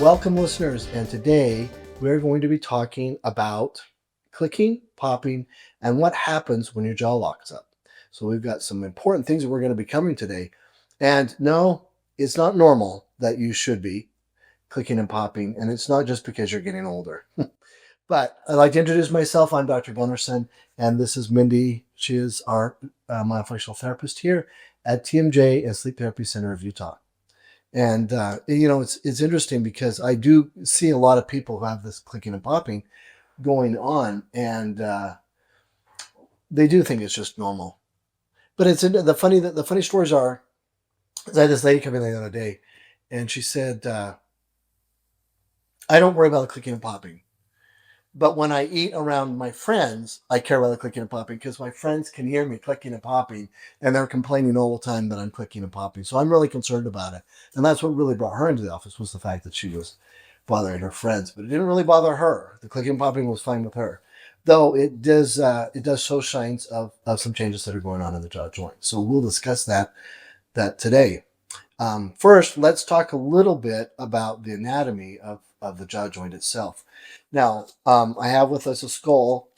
Welcome, listeners, and today we're going to be talking about clicking, popping, and what happens when your jaw locks up. So, we've got some important things that we're going to be covering today. And no, it's not normal that you should be clicking and popping, and it's not just because you're getting older. But I'd like to introduce myself. I'm Dr. Gunnarsson, and this is Mindy. She is our myofunctional therapist here at TMJ and Sleep Therapy Center of Utah. And it's interesting because I do see a lot of people who have this clicking and popping going on, and they do think it's just normal. But it's the funny stories are. I had this lady come in the other day, and she said, "I don't worry about the clicking and popping, but when I eat around my friends, I care about the clicking and popping because my friends can hear me clicking and popping, and they're complaining all the time that I'm clicking and popping. So I'm really concerned about it." And that's what really brought her into the office, was the fact that she was bothering her friends, but it didn't really bother her. The clicking and popping was fine with her, though it does show signs of some changes that are going on in the jaw joint. So we'll discuss that today. First, let's talk a little bit about the anatomy of the jaw joint itself. Now, I have with us a skull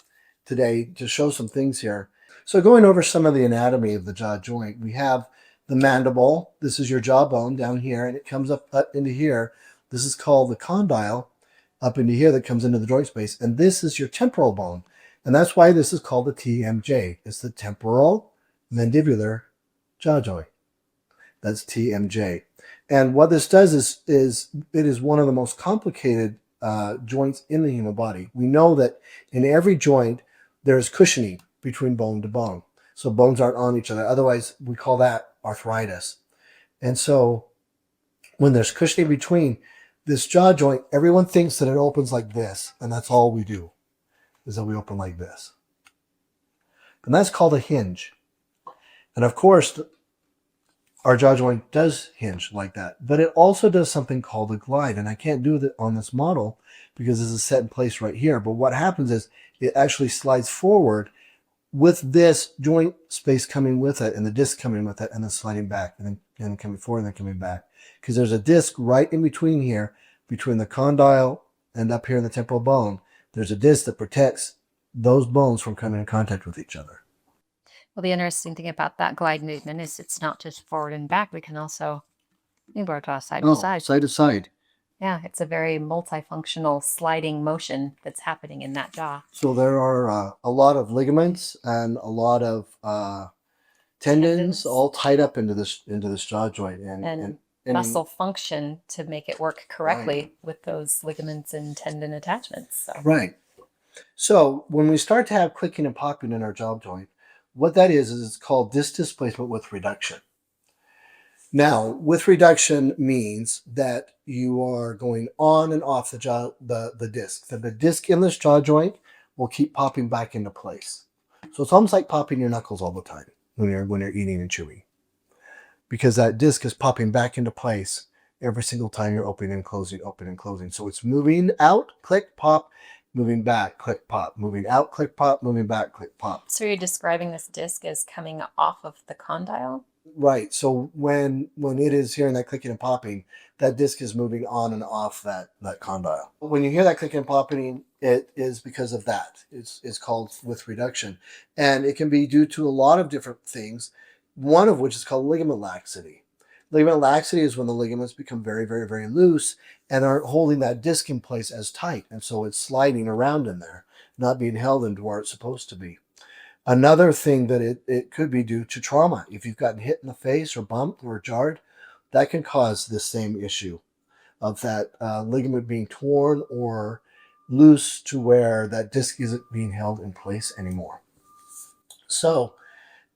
today to show some things here. So going over some of the anatomy of the jaw joint, we have the mandible. This is your jawbone down here, and it comes up into here. This is called the condyle, up into here, that comes into the joint space. And this is your temporal bone. And that's why this is called the TMJ. It's the temporal mandibular jaw joint. That's TMJ. And what this does is it is one of the most complicated joints in the human body. We know that in every joint, there's cushioning between bone to bone. So bones aren't on each other. Otherwise, we call that arthritis. And so when there's cushioning between this jaw joint, everyone thinks that it opens like this. And that's all we do, is that we open like this. And that's called a hinge. And of course, our jaw joint does hinge like that, but it also does something called a glide. And I can't do that on this model because this is set in place right here. But what happens is it actually slides forward with this joint space coming with it and the disc coming with it, and then sliding back and then coming forward and then coming back. Because there's a disc right in between here, between the condyle and up here in the temporal bone. There's a disc that protects those bones from coming in contact with each other. Well, the interesting thing about that glide movement is it's not just forward and back. We can also work side to side. Side to side. Yeah, it's a very multifunctional sliding motion that's happening in that jaw. So there are a lot of ligaments and a lot of tendons all tied up into this jaw joint, and muscle function to make it work correctly with those ligaments and tendon attachments. So. Right. So when we start to have clicking and popping in our jaw joint, what that is it's called disc displacement with reduction. Now, with reduction means that you are going on and off the jaw, the disc. That the disc in this jaw joint will keep popping back into place. So it's almost like popping your knuckles all the time when you're eating and chewing, because that disc is popping back into place every single time you're opening and closing, opening and closing. So it's moving out, click, pop, moving back, click, pop, moving out, click, pop, moving back, click, pop. So you're describing this disc as coming off of the condyle? Right. So when it is hearing that clicking and popping, that disc is moving on and off that condyle. When you hear that clicking and popping, it is because of that. It's called with reduction. And it can be due to a lot of different things, one of which is called ligament laxity. Ligament laxity is when the ligaments become very, very, very loose and aren't holding that disc in place as tight. And so it's sliding around in there, not being held into where it's supposed to be. Another thing that it could be due to trauma. If you've gotten hit in the face or bumped or jarred, that can cause the same issue of that ligament being torn or loose to where that disc isn't being held in place anymore. So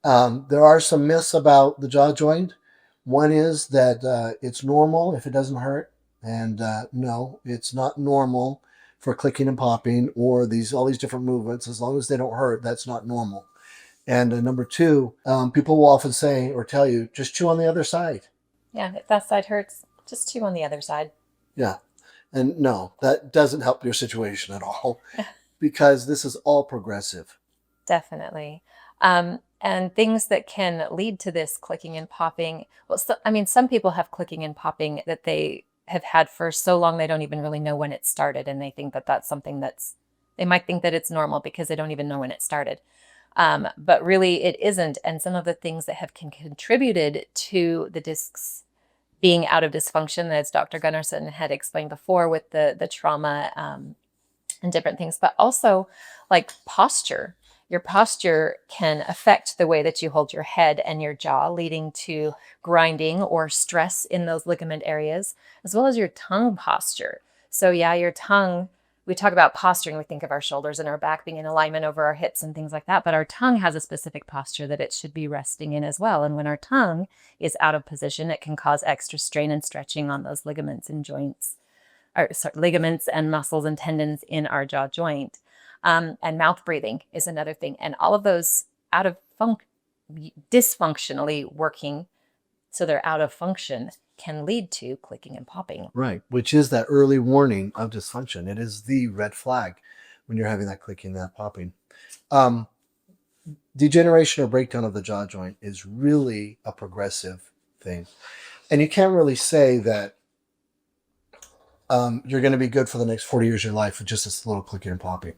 there are some myths about the jaw joint. One is that it's normal if it doesn't hurt. And no, it's not normal for clicking and popping or all these different movements. As long as they don't hurt, that's not normal. And number two, people will often say or tell you, just chew on the other side. Yeah, if that side hurts, just chew on the other side. Yeah. And no, that doesn't help your situation at all because this is all progressive. Definitely. And things that can lead to this clicking and popping. Well, some people have clicking and popping that they have had for so long they don't even really know when it started, and they think that that's something they might think that it's normal because they don't even know when it started. But really it isn't. And some of the things that have contributed to the discs being out of dysfunction, as Dr. Gunnarsson had explained before, with the trauma and different things, but also like posture. Your posture can affect the way that you hold your head and your jaw, leading to grinding or stress in those ligament areas, as well as your tongue posture. So yeah, your tongue, we talk about posturing, we think of our shoulders and our back being in alignment over our hips and things like that, but our tongue has a specific posture that it should be resting in as well. And when our tongue is out of position, it can cause extra strain and stretching on those ligaments and joints, or sorry, ligaments and muscles and tendons in our jaw joint. And mouth breathing is another thing. And all of those out of dysfunctionally working, so they're out of function, can lead to clicking and popping. Right, which is that early warning of dysfunction. It is the red flag when you're having that clicking, that popping. Degeneration or breakdown of the jaw joint is really a progressive thing. And you can't really say that you're going to be good for the next 40 years of your life with just this little clicking and popping.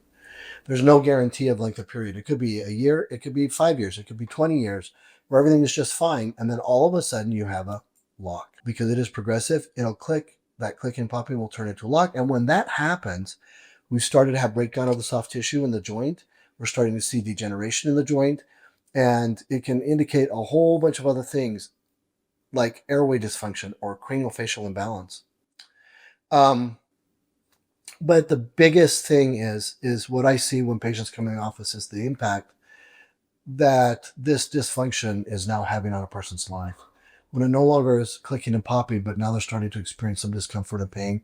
There's no guarantee of length of period. It could be a year, it could be 5 years, it could be 20 years, where everything is just fine. And then all of a sudden you have a lock. Because it is progressive, it'll click, that clicking and popping will turn into a lock. And when that happens, we started to have breakdown of the soft tissue in the joint. We're starting to see degeneration in the joint. And it can indicate a whole bunch of other things like airway dysfunction or craniofacial imbalance. But the biggest thing is what I see when patients come in the office is the impact that this dysfunction is now having on a person's life. When it no longer is clicking and popping, but now they're starting to experience some discomfort and pain,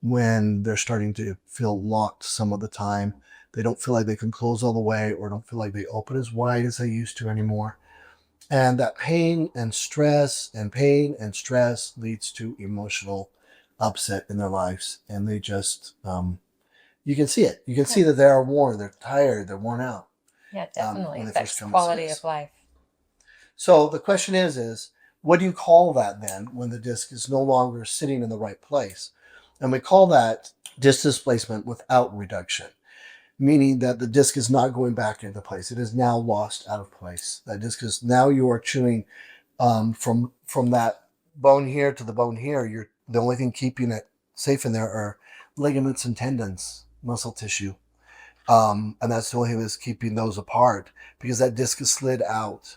when they're starting to feel locked some of the time, they don't feel like they can close all the way, or don't feel like they open as wide as they used to anymore. And that pain and stress leads to emotional upset in their lives. And they just, you can see it. You can see that they are worn, they're tired, they're worn out. Yeah, definitely when they affects first come to quality see us. of life. So the question is, what do you call that then when the disc is no longer sitting in the right place? And we call that disc displacement without reduction, meaning that the disc is not going back into place. It is now lost out of place. That disc is now, you are chewing from that bone here to the bone here. You're the only thing keeping it safe in there are ligaments and tendons, muscle tissue. And that's the only thing that's keeping those apart, because that disc is slid out.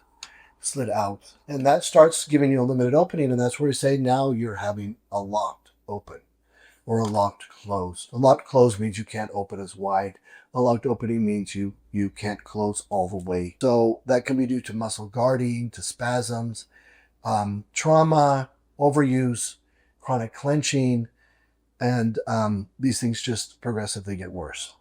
And that starts giving you a limited opening. And that's where you say, now you're having a locked open or a locked close. A locked close means you can't open as wide. A locked opening means you can't close all the way. So that can be due to muscle guarding, to spasms, trauma, overuse, chronic clenching, and these things just progressively get worse.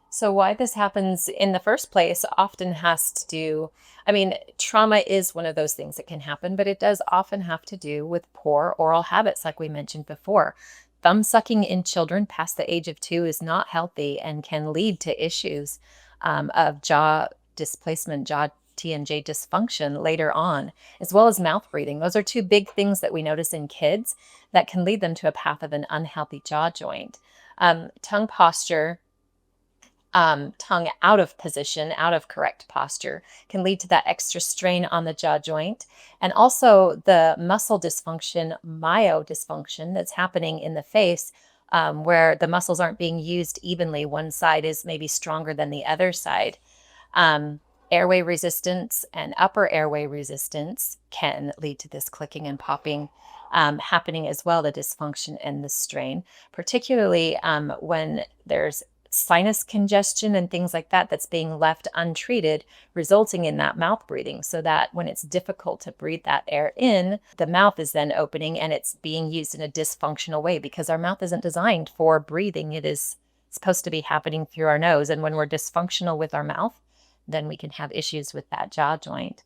So why this happens in the first place often has to do, I mean, trauma is one of those things that can happen, but it does often have to do with poor oral habits, like we mentioned before. Thumb sucking in children past the age of 2 is not healthy and can lead to issues of jaw displacement, jaw TMJ dysfunction later on, as well as mouth breathing. Those are two big things that we notice in kids that can lead them to a path of an unhealthy jaw joint. Tongue posture, tongue out of position, out of correct posture, can lead to that extra strain on the jaw joint. And also the muscle dysfunction, myodysfunction, that's happening in the face, where the muscles aren't being used evenly. One side is maybe stronger than the other side. Airway resistance and upper airway resistance can lead to this clicking and popping happening as well, the dysfunction and the strain, particularly when there's sinus congestion and things like that that's being left untreated, resulting in that mouth breathing. So that when it's difficult to breathe that air in, the mouth is then opening and it's being used in a dysfunctional way, because our mouth isn't designed for breathing. It is supposed to be happening through our nose. And when we're dysfunctional with our mouth, then we can have issues with that jaw joint.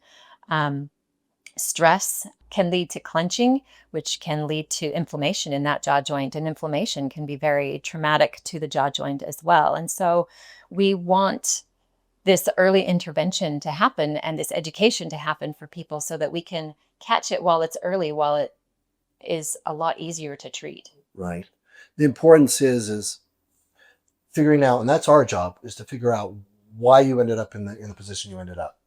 Stress can lead to clenching, which can lead to inflammation in that jaw joint. And inflammation can be very traumatic to the jaw joint as well. And so we want this early intervention to happen and this education to happen for people so that we can catch it while it's early, while it is a lot easier to treat. Right. The importance is figuring out, and that's our job, is to figure out why you ended up in the position you ended up.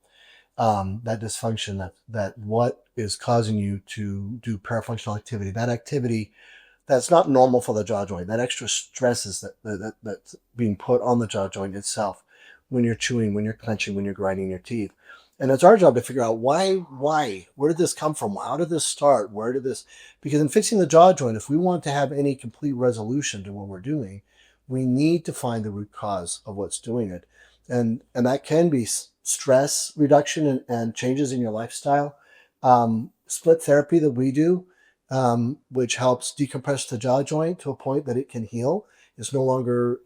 That dysfunction, that what is causing you to do parafunctional activity, that activity that's not normal for the jaw joint, that extra stresses that's being put on the jaw joint itself when you're chewing, when you're clenching, when you're grinding your teeth. And it's our job to figure out why, where did this come from? How did this start? Where did this, because in fixing the jaw joint, if we want to have any complete resolution to what we're doing, we need to find the root cause of what's doing it. And that can be stress reduction and changes in your lifestyle. Split therapy that we do, which helps decompress the jaw joint to a point that it can heal. It's no longer,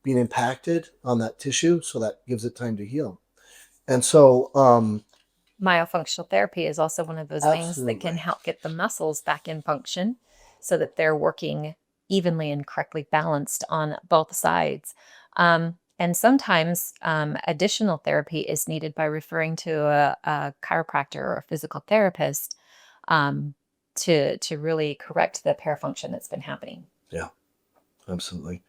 being impacted on that tissue, so that gives it time to heal. And so, Myofunctional therapy is also one of those things that can absolutely. help get the muscles back in function so that they're working evenly and correctly balanced on both sides. And sometimes additional therapy is needed by referring to a chiropractor or a physical therapist to really correct the parafunction that's been happening. Yeah, absolutely.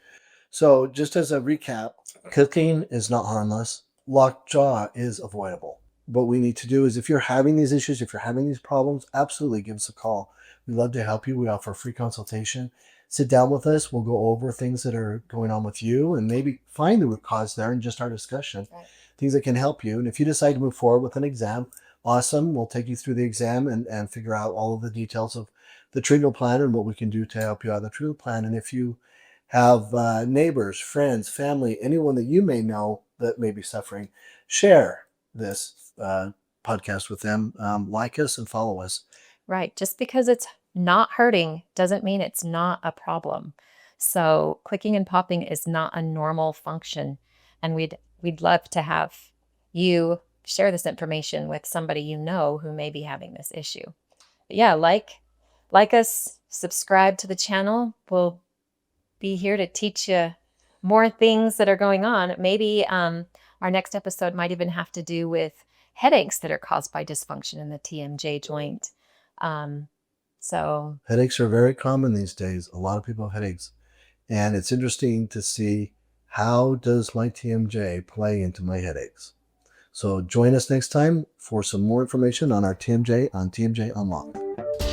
So, just as a recap, cooking is not harmless. Lockjaw is avoidable. What we need to do is, if you're having these issues, if you're having these problems, absolutely give us a call. We'd love to help you. We offer a free consultation. Sit down with us. We'll go over things that are going on with you and maybe find the root cause there in just our discussion, Right. things that can help you. And if you decide to move forward with an exam, awesome. We'll take you through the exam and figure out all of the details of the treatment plan and what we can do to help you out of the treatment plan. And if you have neighbors, friends, family, anyone that you may know that may be suffering, share this podcast with them. Like us and follow us. Right. Just because it's not hurting doesn't mean it's not a problem. So clicking and popping is not a normal function. And we'd love to have you share this information with somebody you know who may be having this issue. But yeah, like us, subscribe to the channel. We'll be here to teach you more things that are going on. Maybe our next episode might even have to do with headaches that are caused by dysfunction in the TMJ joint. So Headaches are very common these days. A lot of people have headaches. And it's interesting to see, how does my TMJ play into my headaches? So join us next time for some more information on our TMJ on TMJ Unlocked.